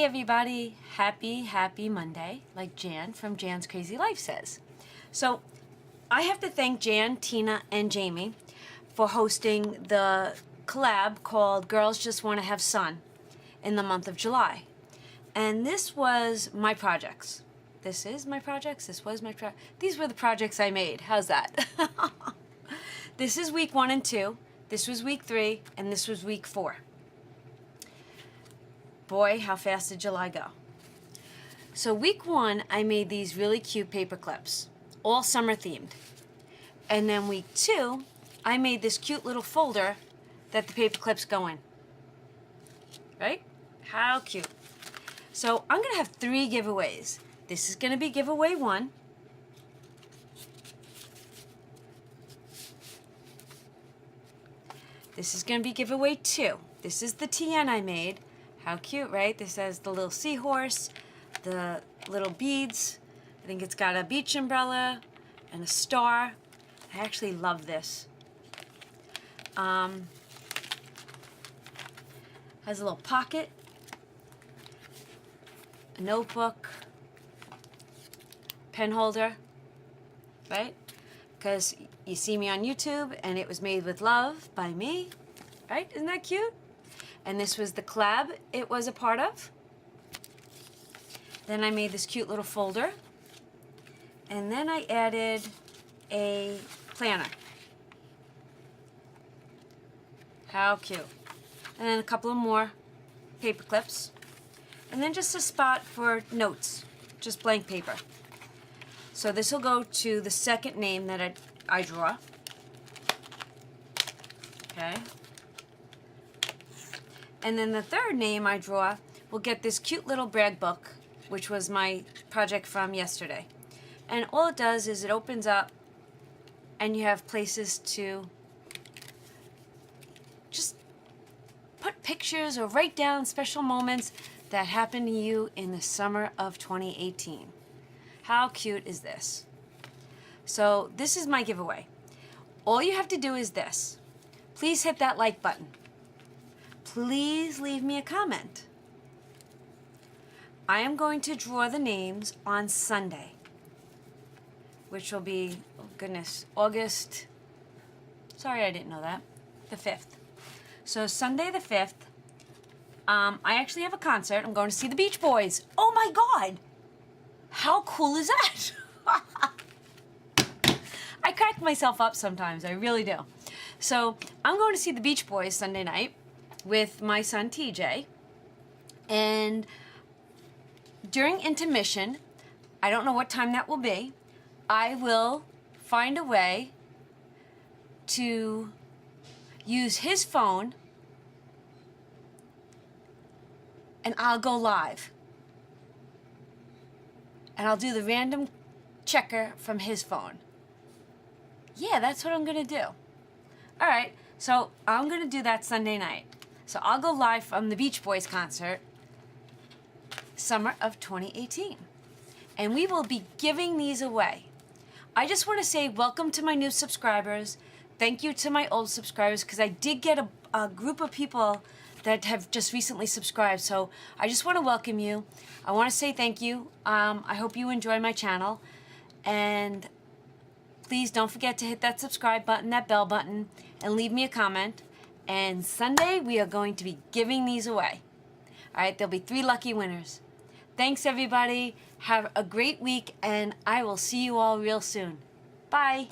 everybody, happy Monday, like Jan from Jan's Crazy Life says. So I have to thank Jan, Tina, and Jamie for hosting the collab called Girls Just Want to Have Sun in the month of July. And this was my projects. This is my projects, this was my these were the projects I made. How's that? This is week 1 and 2, this was week 3, and this was week 4. Boy, how fast did July go. So week 1, I made these really cute paper clips, all summer themed. And then week 2, I made this cute little folder that the paper clips go in. Right? How cute. So I'm gonna have 3 giveaways. This is gonna be giveaway 1. This is gonna be giveaway 2. This is the TN I made. How cute, right? This has the little seahorse, the little beads. I think it's got a beach umbrella and a star. I actually love this. Has a little pocket, a notebook, pen holder, right? Because you see me on YouTube and it was made with love by me, right? Isn't that cute? And this was the collab it was a part of. Then I made this cute little folder. And then I added a planner. How cute. And then a couple of more paper clips. And then just a spot for notes, just blank paper. So this will go to the second name that I draw. Okay. And then the third name I draw will get this cute little brag book, which was my project from yesterday. And all it does is it opens up and you have places to just put pictures or write down special moments that happened to you in the summer of 2018. How cute is this? So this is my giveaway. All you have to do is this. Please hit that like button. Please leave me a comment. I am going to draw the names on Sunday, which will be, oh goodness, August, sorry I didn't know that, the 5th. So Sunday the 5th, I actually have a concert. I'm going to see the Beach Boys. Oh my God! How cool is that? I crack myself up sometimes, I really do. So I'm going to see the Beach Boys Sunday night with my son TJ, and during intermission, I don't know what time that will be, I will find a way to use his phone and I'll go live. And I'll do the random checker from his phone. Yeah, that's what I'm gonna do. All right, so I'm gonna do that Sunday night. So I'll go live from the Beach Boys concert, summer of 2018. And we will be giving these away. I just want to say welcome to my new subscribers. Thank you to my old subscribers, because I did get a group of people that have just recently subscribed. So I just want to welcome you. I want to say thank you. I hope you enjoy my channel. And please don't forget to hit that subscribe button, that bell button, and leave me a comment. And Sunday, we are going to be giving these away. All right, there'll be 3 lucky winners. Thanks, everybody. Have a great week, and I will see you all real soon. Bye.